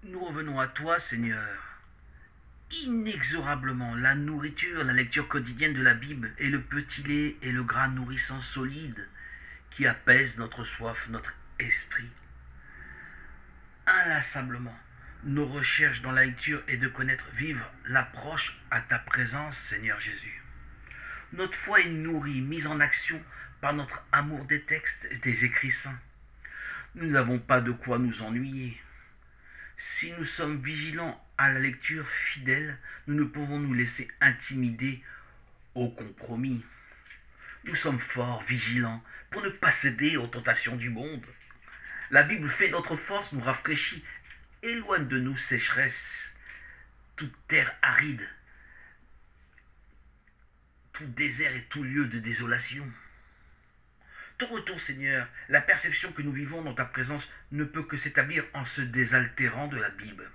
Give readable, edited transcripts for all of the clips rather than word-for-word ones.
Nous revenons à toi, Seigneur. Inexorablement, la nourriture, la lecture quotidienne de la Bible est le petit lait et le gras nourrissant solide qui apaise notre soif, notre esprit. Inlassablement, nos recherches dans la lecture est de connaître, vivre l'approche à ta présence, Seigneur Jésus. Notre foi est nourrie, mise en action par notre amour des textes et des écrits saints. Nous n'avons pas de quoi nous ennuyer. Si nous sommes vigilants à la lecture fidèle, nous ne pouvons nous laisser intimider au compromis. Nous sommes forts, vigilants, pour ne pas céder aux tentations du monde. La Bible fait notre force, nous rafraîchit, éloigne de nous sécheresse, toute terre aride, tout désert et tout lieu de désolation. Ton retour, Seigneur, la perception que nous vivons dans ta présence ne peut que s'établir en se désaltérant de la Bible.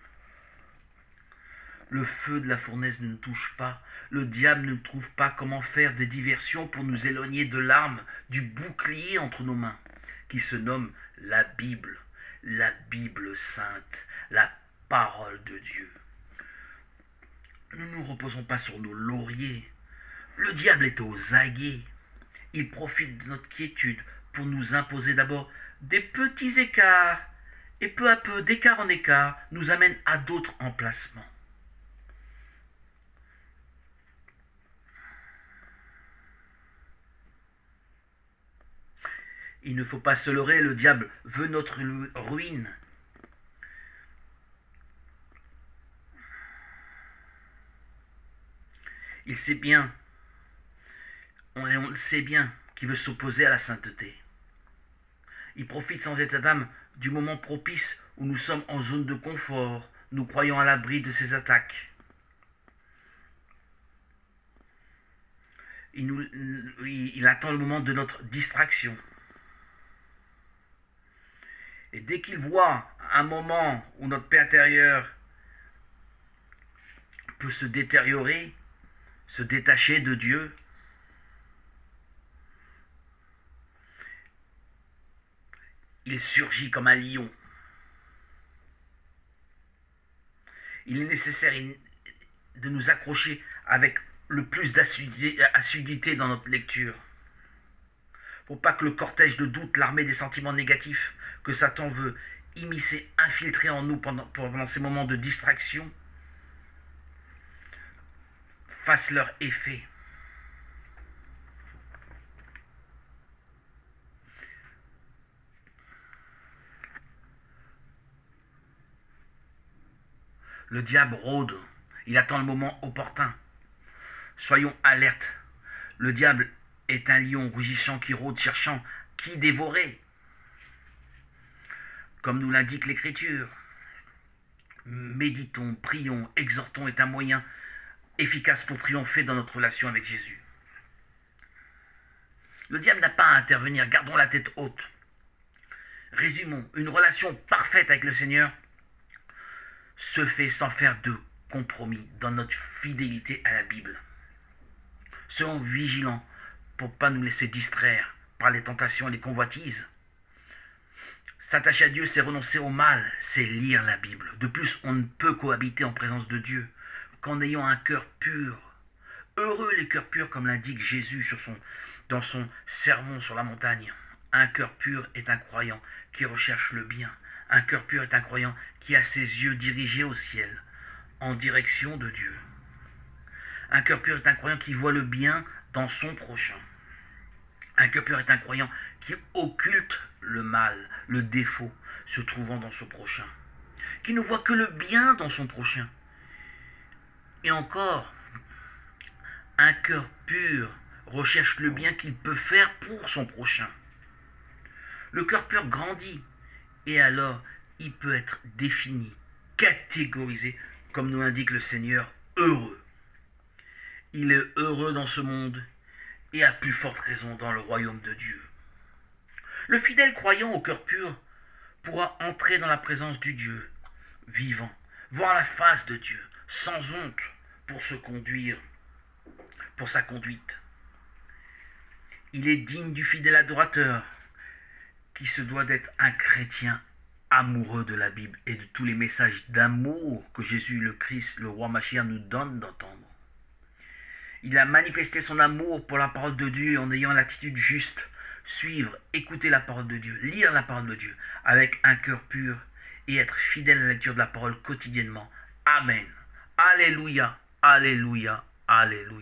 Le feu de la fournaise ne nous touche pas. Le diable ne trouve pas comment faire des diversions pour nous éloigner de l'arme, du bouclier entre nos mains, qui se nomme la Bible sainte, la parole de Dieu. Nous ne nous reposons pas sur nos lauriers. Le diable est aux aguets. Il profite de notre quiétude pour nous imposer d'abord des petits écarts, et peu à peu, d'écart en écart, nous amène à d'autres emplacements. Il ne faut pas se leurrer, le diable veut notre ruine. Il sait bien, on le sait bien, qu'il veut s'opposer à la sainteté. Il profite sans état d'âme du moment propice où nous sommes en zone de confort, nous croyons à l'abri de ses attaques. Il attend le moment de notre distraction. Et dès qu'il voit un moment où notre paix intérieure peut se détériorer, se détacher de Dieu, il surgit comme un lion. Il est nécessaire de nous accrocher avec le plus d'assiduité dans notre lecture. Pour pas que le cortège de doute, l'armée des sentiments négatifs que Satan veut immiscer, infiltrer en nous pendant ces moments de distraction, fasse leur effet. Le diable rôde, il attend le moment opportun. Soyons alertes. Le diable est un lion rugissant qui rôde, cherchant qui dévorer. Comme nous l'indique l'Écriture, méditons, prions, exhortons est un moyen efficace pour triompher dans notre relation avec Jésus. Le diable n'a pas à intervenir, gardons la tête haute. Résumons, une relation parfaite avec le Seigneur se fait sans faire de compromis dans notre fidélité à la Bible. Soyons vigilants pour ne pas nous laisser distraire par les tentations et les convoitises. S'attacher à Dieu, c'est renoncer au mal, c'est lire la Bible. De plus, on ne peut cohabiter en présence de Dieu qu'en ayant un cœur pur. Heureux les cœurs purs, comme l'indique Jésus dans son sermon sur la montagne. Un cœur pur est un croyant qui recherche le bien. Un cœur pur est un croyant qui a ses yeux dirigés au ciel, en direction de Dieu. Un cœur pur est un croyant qui voit le bien dans son prochain. Un cœur pur est un croyant qui occulte le mal, le défaut se trouvant dans son prochain. Qui ne voit que le bien dans son prochain. Et encore, un cœur pur recherche le bien qu'il peut faire pour son prochain. Le cœur pur grandit et alors il peut être défini, catégorisé, comme nous l'indique le Seigneur, heureux. Il est heureux dans ce monde et à plus forte raison dans le royaume de Dieu. Le fidèle croyant au cœur pur pourra entrer dans la présence du Dieu vivant, voir la face de Dieu, sans honte pour se conduire, pour sa conduite. Il est digne du fidèle adorateur qui se doit d'être un chrétien amoureux de la Bible et de tous les messages d'amour que Jésus le Christ, le roi Mashiach, nous donne d'entendre. Il a manifesté son amour pour la parole de Dieu en ayant l'attitude juste, suivre, écouter la parole de Dieu, lire la parole de Dieu avec un cœur pur et être fidèle à la lecture de la parole quotidiennement. Amen. Alléluia, alléluia, alléluia.